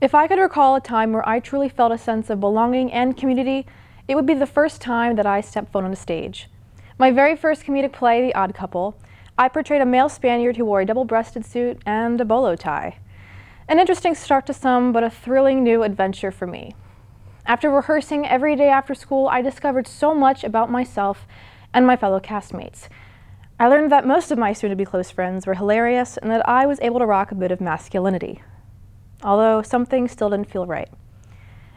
If I could recall a time where I truly felt a sense of belonging and community, it would be the first time that I stepped foot on a stage. My very first comedic play, The Odd Couple, I portrayed a male Spaniard who wore a double-breasted suit and a bolo tie. An interesting start to some, but a thrilling new adventure for me. After rehearsing every day after school, I discovered so much about myself and my fellow castmates. I learned that most of my soon-to-be close friends were hilarious and that I was able to rock a bit of masculinity. Although something still didn't feel right.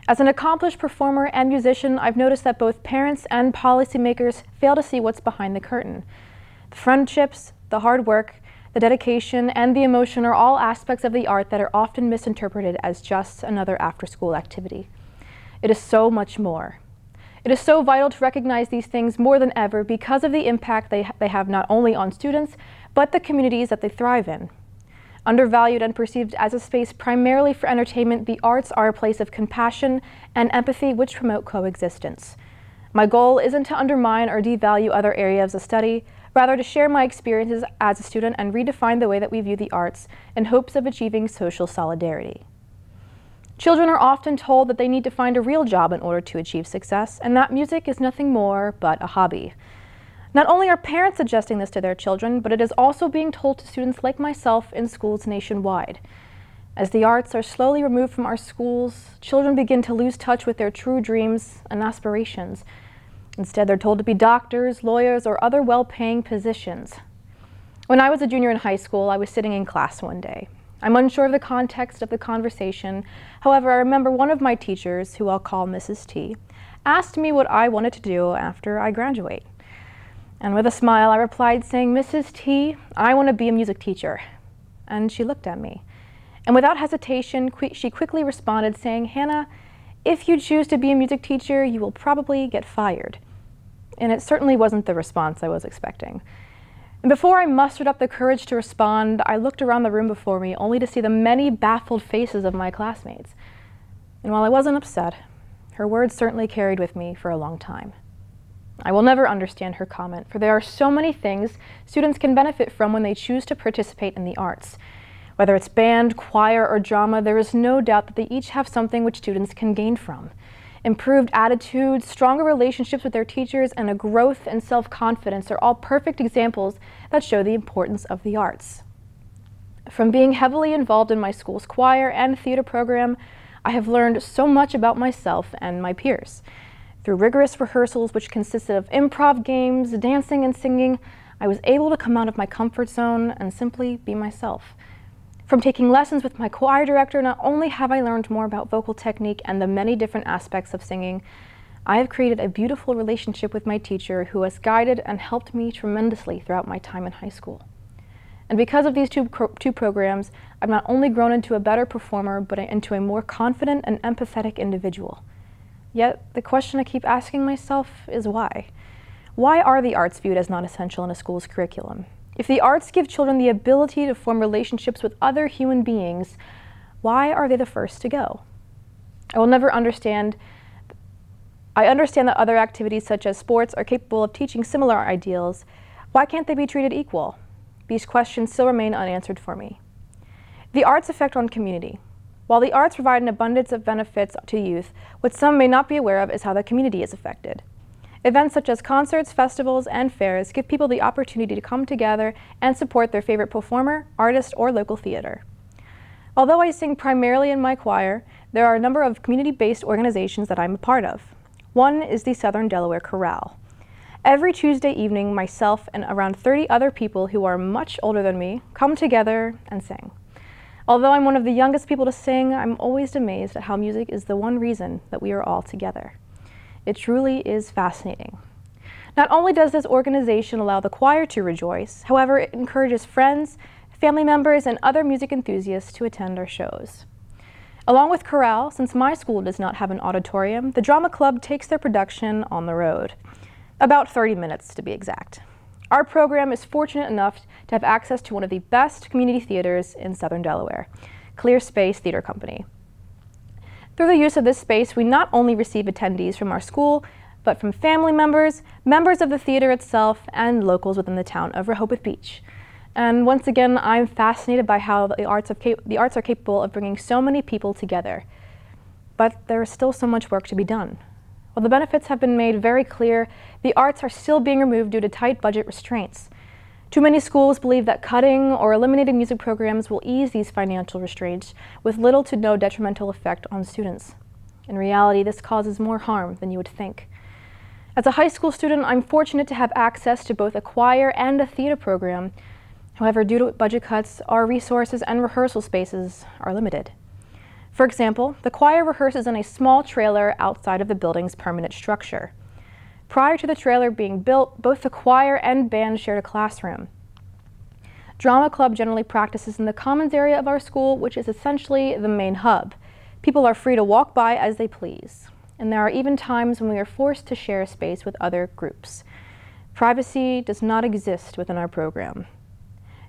As an accomplished performer and musician, I've noticed that both parents and policymakers fail to see what's behind the curtain. The friendships, the hard work, the dedication, and the emotion are all aspects of the art that are often misinterpreted as just another after-school activity. It is so much more. It is so vital to recognize these things more than ever because of the impact they have not only on students, but the communities that they thrive in. Undervalued and perceived as a space primarily for entertainment, the arts are a place of compassion and empathy which promote coexistence. My goal isn't to undermine or devalue other areas of study, rather to share my experiences as a student and redefine the way that we view the arts in hopes of achieving social solidarity. Children are often told that they need to find a real job in order to achieve success, and that music is nothing more but a hobby. Not only are parents suggesting this to their children, but it is also being told to students like myself in schools nationwide. As the arts are slowly removed from our schools, children begin to lose touch with their true dreams and aspirations. Instead, they're told to be doctors, lawyers, or other well-paying positions. When I was a junior in high school, I was sitting in class one day. I'm unsure of the context of the conversation. However, I remember one of my teachers, who I'll call Mrs. T, asked me what I wanted to do after I graduate. And with a smile, I replied saying, "Mrs. T, I want to be a music teacher." And she looked at me. And without hesitation, she quickly responded saying, "Hannah, if you choose to be a music teacher, you will probably get fired." And it certainly wasn't the response I was expecting. And before I mustered up the courage to respond, I looked around the room before me only to see the many baffled faces of my classmates. And while I wasn't upset, her words certainly carried with me for a long time. I will never understand her comment, for there are so many things students can benefit from when they choose to participate in the arts. Whether it's band, choir, or drama, there is no doubt that they each have something which students can gain from. Improved attitudes, stronger relationships with their teachers, and a growth in self-confidence are all perfect examples that show the importance of the arts. From being heavily involved in my school's choir and theater program, I have learned so much about myself and my peers. Through rigorous rehearsals which consisted of improv games, dancing, and singing, I was able to come out of my comfort zone and simply be myself. From taking lessons with my choir director, not only have I learned more about vocal technique and the many different aspects of singing, I have created a beautiful relationship with my teacher who has guided and helped me tremendously throughout my time in high school. And because of these two programs, I've not only grown into a better performer, but into a more confident and empathetic individual. Yet, the question I keep asking myself is why? Why are the arts viewed as non-essential in a school's curriculum? If the arts give children the ability to form relationships with other human beings, why are they the first to go? I understand that other activities such as sports are capable of teaching similar ideals. Why can't they be treated equal? These questions still remain unanswered for me. The arts' effect on community. While the arts provide an abundance of benefits to youth, what some may not be aware of is how the community is affected. Events such as concerts, festivals, and fairs give people the opportunity to come together and support their favorite performer, artist, or local theater. Although I sing primarily in my choir, there are a number of community-based organizations that I'm a part of. One is the Southern Delaware Chorale. Every Tuesday evening, myself and around 30 other people who are much older than me come together and sing. Although I'm one of the youngest people to sing, I'm always amazed at how music is the one reason that we are all together. It truly is fascinating. Not only does this organization allow the choir to rejoice, however, it encourages friends, family members, and other music enthusiasts to attend our shows. Along with chorale, since my school does not have an auditorium, the drama club takes their production on the road. About 30 minutes to be exact. Our program is fortunate enough to have access to one of the best community theaters in Southern Delaware, Clear Space Theater Company. Through the use of this space, we not only receive attendees from our school, but from family members, members of the theater itself, and locals within the town of Rehoboth Beach. And once again, I'm fascinated by how the arts are capable of bringing so many people together. But there is still so much work to be done. While the benefits have been made very clear, the arts are still being removed due to tight budget restraints. Too many schools believe that cutting or eliminating music programs will ease these financial restraints with little to no detrimental effect on students. In reality, this causes more harm than you would think. As a high school student, I'm fortunate to have access to both a choir and a theater program. However, due to budget cuts, our resources and rehearsal spaces are limited. For example, the choir rehearses in a small trailer outside of the building's permanent structure. Prior to the trailer being built, both the choir and band shared a classroom. Drama Club generally practices in the commons area of our school, which is essentially the main hub. People are free to walk by as they please, and there are even times when we are forced to share space with other groups. Privacy does not exist within our program.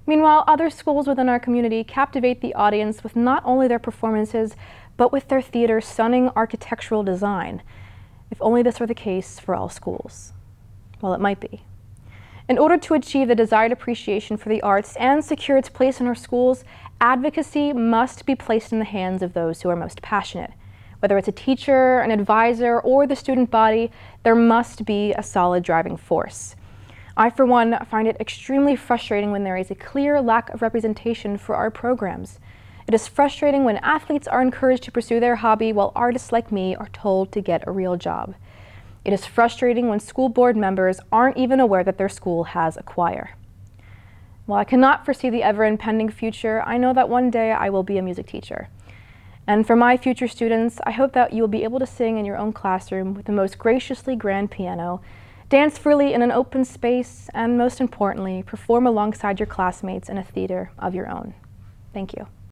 Meanwhile, other schools within our community captivate the audience with not only their performances, but with their theater's stunning architectural design. If only this were the case for all schools. Well, it might be. In order to achieve the desired appreciation for the arts and secure its place in our schools, advocacy must be placed in the hands of those who are most passionate. Whether it's a teacher, an advisor, or the student body, there must be a solid driving force. I, for one, find it extremely frustrating when there is a clear lack of representation for our programs. It is frustrating when athletes are encouraged to pursue their hobby while artists like me are told to get a real job. It is frustrating when school board members aren't even aware that their school has a choir. While I cannot foresee the ever-impending future, I know that one day I will be a music teacher. And for my future students, I hope that you will be able to sing in your own classroom with the most graciously grand piano, dance freely in an open space, and most importantly, perform alongside your classmates in a theater of your own. Thank you.